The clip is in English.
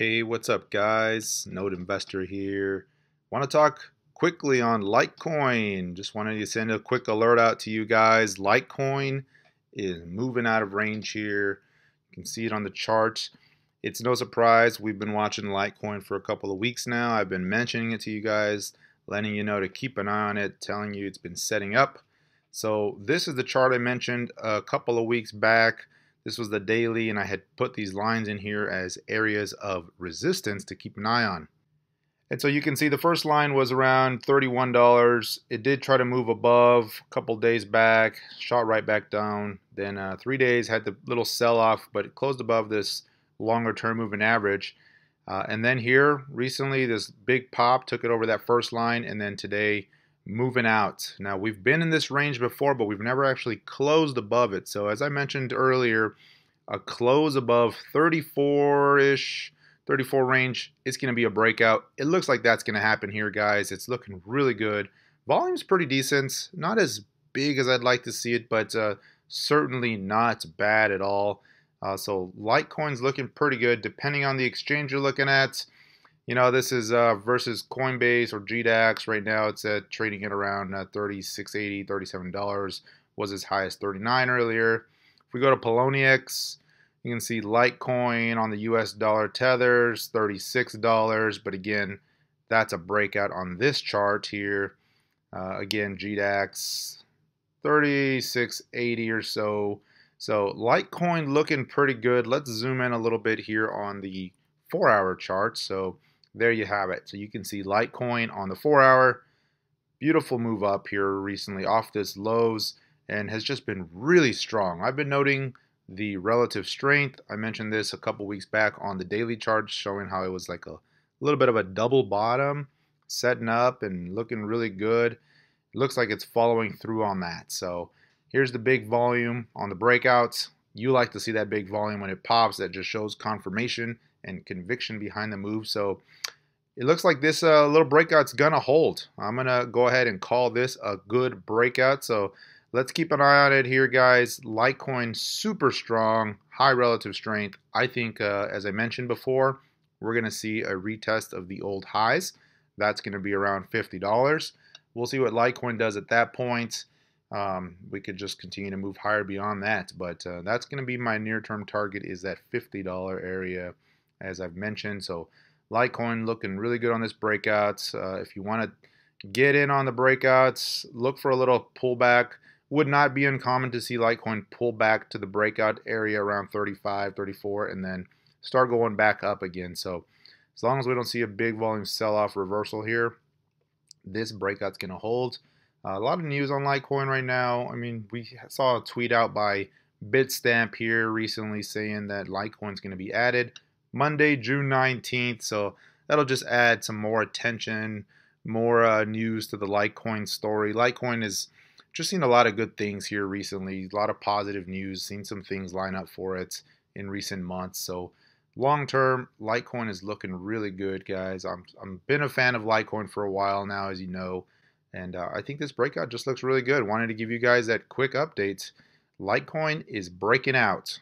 Hey, what's up, guys? Node Investor here. Want to talk quickly on Litecoin. Just wanted to send a quick alert out to you guys. Litecoin is moving out of range here. You can see it on the chart. It's no surprise. We've been watching Litecoin for a couple of weeks now. I've been mentioning it to you guys, letting you know to keep an eye on it, telling you it's been setting up. So this is the chart I mentioned a couple of weeks back. This was the daily, and I had put these lines in here as areas of resistance to keep an eye on. And so you can see the first line was around $31. It did try to move above a couple days back, shot right back down. Then 3 days had the little sell-off, but it closed above this longer-term moving average. And then here, recently, this big pop took it over that first line, and then today, moving out. Now, we've been in this range before, but we've never actually closed above it. So as I mentioned earlier, a close above 34-ish, 34 range, it's going to be a breakout. It looks like that's going to happen here, guys. It's looking really good. Volume's pretty decent. Not as big as I'd like to see it, but certainly not bad at all. So Litecoin's looking pretty good, depending on the exchange you're looking at. You know, this is versus Coinbase or GDAX. Right now, it's trading at around $36.80, $37. Was as high as $39 earlier. If we go to Poloniex, you can see Litecoin on the US dollar tethers, $36. But again, that's a breakout on this chart here. Again, GDAX, $36.80 or so. So Litecoin looking pretty good. Let's zoom in a little bit here on the 4-hour chart. So there you have it. So you can see Litecoin on the 4-hour. Beautiful move up here recently off this lows and has just been really strong. I've been noting the relative strength. I mentioned this a couple weeks back on the daily chart, showing how it was like a little bit of a double bottom setting up and looking really good. It looks like it's following through on that. So here's the big volume on the breakouts. You like to see that big volume when it pops. That just shows confirmation and conviction behind the move. So it looks like this little breakout's gonna hold. I'm gonna go ahead and call this a good breakout. So let's keep an eye on it here, guys. Litecoin super strong, high relative strength. I think, as I mentioned before, we're gonna see a retest of the old highs. That's gonna be around $50. We'll see what Litecoin does at that point. We could just continue to move higher beyond that, but that's going to be my near-term target, is that $50 area, as I've mentioned. So Litecoin looking really good on this breakout. If you want to get in on the breakouts, look for a little pullback. Would not be uncommon to see Litecoin pull back to the breakout area around 35, 34, and then start going back up again. So as long as we don't see a big volume sell-off reversal here, this breakout's going to hold. A lot of news on Litecoin right now. I mean, we saw a tweet out by Bitstamp here recently saying that Litecoin's going to be added Monday, June 19th. So that'll just add some more attention, more news to the Litecoin story. Litecoin has just seen a lot of good things here recently, a lot of positive news, seen some things line up for it in recent months. So long term, Litecoin is looking really good, guys. I'm been a fan of Litecoin for a while now, as you know. And I think this breakout just looks really good. Wanted to give you guys that quick update. Litecoin is breaking out.